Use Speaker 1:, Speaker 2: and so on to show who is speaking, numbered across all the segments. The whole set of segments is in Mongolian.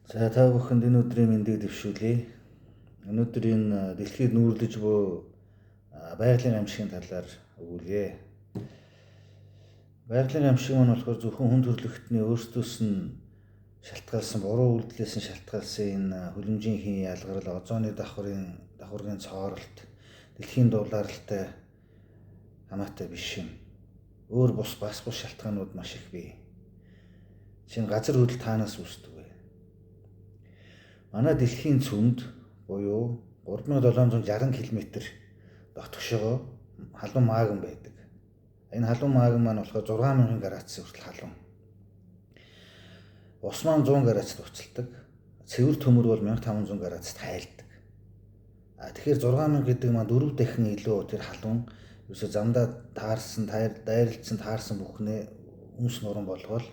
Speaker 1: За та бүхэнд энэ өдрийн мэндийг дэвшүүлье. Өнөөдөр энэ дэлхийд нүүрлэж буй байгалийн амьсгалын талаар өгүүлье. Байгалийн амьсгал маань болохоор зөвхөн хүн төрөлхтний өөрсдөөс нь шалтгаалсан буруу үйлдэлээс нь шалтгаалсан энэ хүлэмжийн ялгарл, озоны давхаргын цооролт, дэлхийн дулаалтай хамаатай биш юм. Өөр бас шалтгаанууд маш их бий. Шинэ газар хөдлөлт таанаас үүсдэг вэ? Манай дэлхийн цөмд буюу 3760 км дотгошоо халуун магм байдаг. Энэ халуун магм маань болохоор 6000 градус хүртэл халуун. Ус маань 100 градусд уцалдаг. Цэвэр төмөр бол 1500 градусд хайлдаг. Тэгэхээр 6000 гэдэг маань 4 дахин илүү тэр халуун ерөөсө замдаа таарсан, дайралтсан таарсан бүхнээ үнс нуран болгоод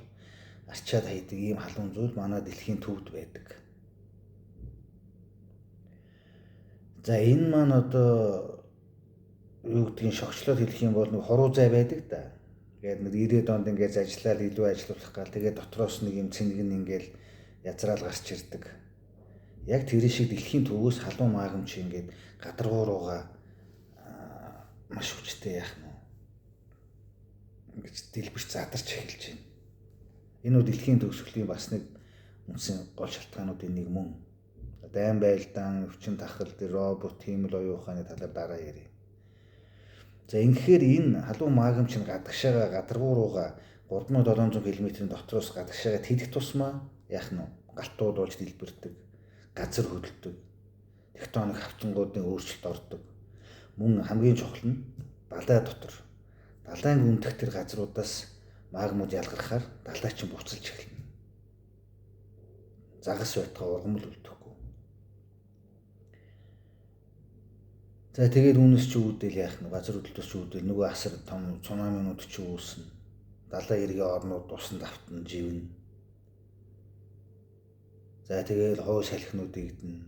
Speaker 1: арчаад хайдаг ийм халуун зүйл манай дэлхийн төвд байдаг. За энэ маань одоо юу гэдгийг шогчлоод хэлэх юм бол нэг хоруу зай байдаг да. Тэгээд нэг 90-ад онд ингээд ажиллаад илүү ажиллах гал тэгээд дотроос нэг юм цэнгэн ингээл язраал гарч ирдэг. Яг тэр шиг дэлхийн төвөөс халуун магм чи ингээд гадаргуу руугаа маш хүчтэй яах нь ингэж дэлбэрч задарч эхэлж байна. Энэ нь дэлхийн төгсгөлийн бас нэг үнсэн гол шалтгаануудын нэг мөн. Дайн байлдаан, өвчин тахал, робот, хиймэл оюун ухааны талаар дараа ярив. За ингэхээр энэ халуун магм чинь гадагшаага гадаргуу руугаа 3700 км-ийн дотроос гадагшаага тэлэх тусмаа яах нь галтууд болж дэлбэрдэг, газар хөдөлдөг, тектоник хавцангуудын өөрчлөлт ордог. Мөн хамгийн чухал нь далай дотор. Далайн гүндэх тэр газруудаас магмууд ялгархаар далай чинь буцалж эхэлнэ. Загас байтугай ургамал үлдэхгүй. За тэгээд үүнээс ч үүдэл яах нь газар хөдлөлтөөс ч үүдэл нөгөө асар том цунаминууд ч үүснэ. Далайн эргийн орнууд усан давтан живнэ. За тэгээд хой салхинууд игдэнэ.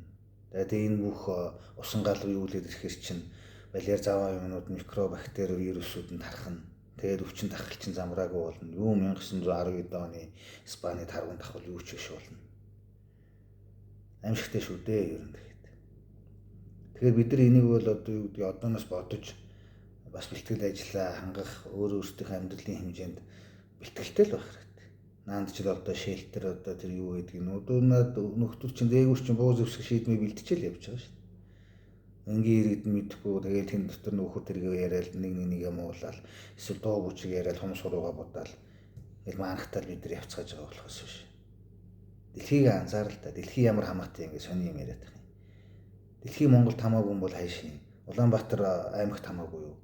Speaker 1: Тэгээд энэ бүх усан гал юу үлээд ирэхэр чинь балиар заваа юмнууд микробактери вирусууд нь тархна. Тэгээд өвчин тахал чинь замраагүй болно. Юу 1919 оны Испани таргун давхал юу ч биш болно. Аимшигтэй шүү дээ ер нь. Тэгэхээр бид нар энийг бол одоо юу гэдэг одооноос бодож бас бэлтгэл ажиллаа хангах өөрсдийнхөө амьдралын хэмжээнд бэлтгэлтэй л байх хэрэгтэй. Наанд ч л одоо шэлтер одоо тэр юу гэдэг нь өдөөнөд нөхдөр чинь дээгүүр чинь бууз өвсгөх шийдмээ бэлтчихэл явж байгаа шүү дээ. Энгийн иргэд мэдхгүй тэгээд тэн дотор нөхөр тэргээ яриад нэг муулаад эсвэл дуу бүчиг яриад хомс суруугаа будаал ил маанахтал бид нар явцгааж байгаа болохоос биш. Дэлхийг анзаарал та дэлхий ямар хамаатай ингэ сони юм яриад байгаа юм. Дэлхий Монголд хамаагүй юм бол хайшин. Улаанбаатар аймагт хамаагүй юу?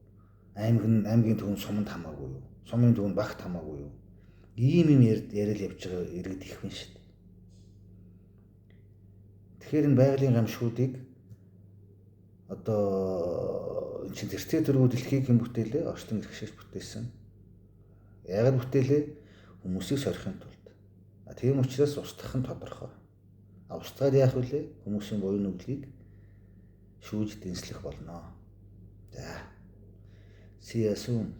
Speaker 1: Аймгийн төвөнд суманд хамаагүй юу? Сумын төвөнд багт хамаагүй юу? Ийм юм яриад явж байгаа иргэд их хүн шүү дээ. Тэгэхээр энэ байгалийн гамшгуудыг одоо энэ чинь тэртээ төрөө дэлхийг хэн бүтээлээ? Орчлон иргэшээс бүтээсэн. Яагаад бүтээлээ? Хүмүүсийг сорихын тулд. Тийм учраас устгах нь тодорхой. Устгаад яах вүлээ? Хүмүүсийн буян нүглийг шүүж дэнслэх болно. За. See you soon.